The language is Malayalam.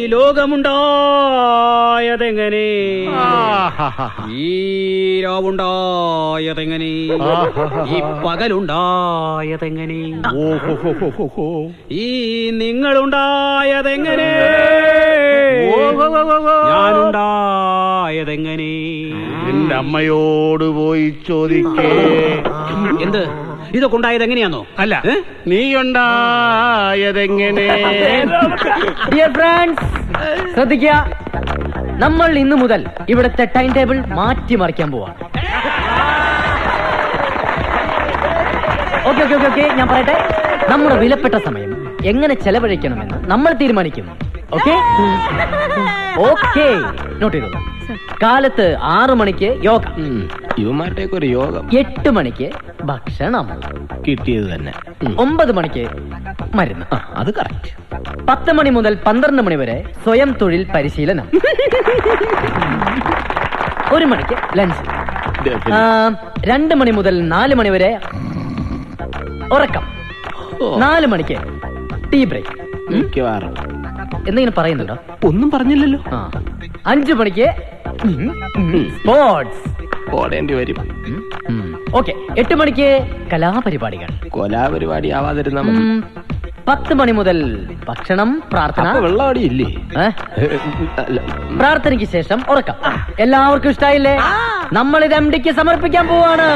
ഈ ലോകമുണ്ടായതെങ്ങനെ? ഈ രാവുണ്ടായതെങ്ങനെ? ഈ പകലുണ്ടായതെങ്ങനെ? ഈ നിങ്ങളുണ്ടായതെങ്ങനെ? ഞാനുണ്ടായതെങ്ങനെ? എന്റെ അമ്മയോട് പോയി ചോദിക്കേ. എന്ത് ഇതൊക്കെ ഉണ്ടായത് എങ്ങനെയാണോ? അല്ല, നീ ഉണ്ടായതെങ്ങനെ? ഡിയർ ഫ്രണ്ട്സ്, ശ്രദ്ധിക്കുക. നമ്മൾ ഇന്നു മുതൽ ഇവിടുത്തെ ടൈം ടേബിൾ മാറ്റിമറിക്കാൻ പോവാണ്. ഓക്കെ ഓക്കെ ഓക്കെ ഓക്കെ ഞാൻ പറയട്ടെ. നമ്മുടെ വിലപ്പെട്ട സമയം എങ്ങനെ ചെലവഴിക്കണമെന്ന് നമ്മൾ തീരുമാനിക്കുന്നു. ഓക്കെ ഓക്കെ നോട്ട് ചെയ്തോളൂ. കാലത്ത് 6 മണിക്ക് യോഗ, യുവമാറ്റേക്കൊരു യോഗം. 8 മണിക്ക് ഭക്ഷണം, കിട്ടിയത് തന്നെ. 9 മണിക്ക് മരുന്ന്, അത് കറക്റ്റ്. 10 മണി മുതൽ 12 മണി വരെ സ്വയം തൊഴിൽ പരിശീലനം, 1 മണിക്ക് ലഞ്ച്, 2 മണി മുതൽ 4 മണി വരെ ഉറക്കം, 4 മണിക്ക് ടീ ബ്രേക്ക്. മിക്കവാറും എന്തെങ്കിലും പറയുന്നുണ്ടോ? ഒന്നും പറഞ്ഞില്ലല്ലോ. 5 മണിക്ക് സ്പോർട്സ്, ഓടേണ്ടി വരും. ഓക്കെ. 8 മണിക്ക് കലാപരിപാടികൾ, കൊലാപരിപാടി ആവാതിരുന്ന 10 മണി മുതൽ ഭക്ഷണം, പ്രാർത്ഥന. വെള്ളമടി ഇല്ലേ? പ്രാർത്ഥനയ്ക്ക് ശേഷം ഉറക്കം. എല്ലാവർക്കും ഇഷ്ടായില്ലേ? നമ്മൾ ഇത് MD ക്ക് സമർപ്പിക്കാൻ പോവാണ്.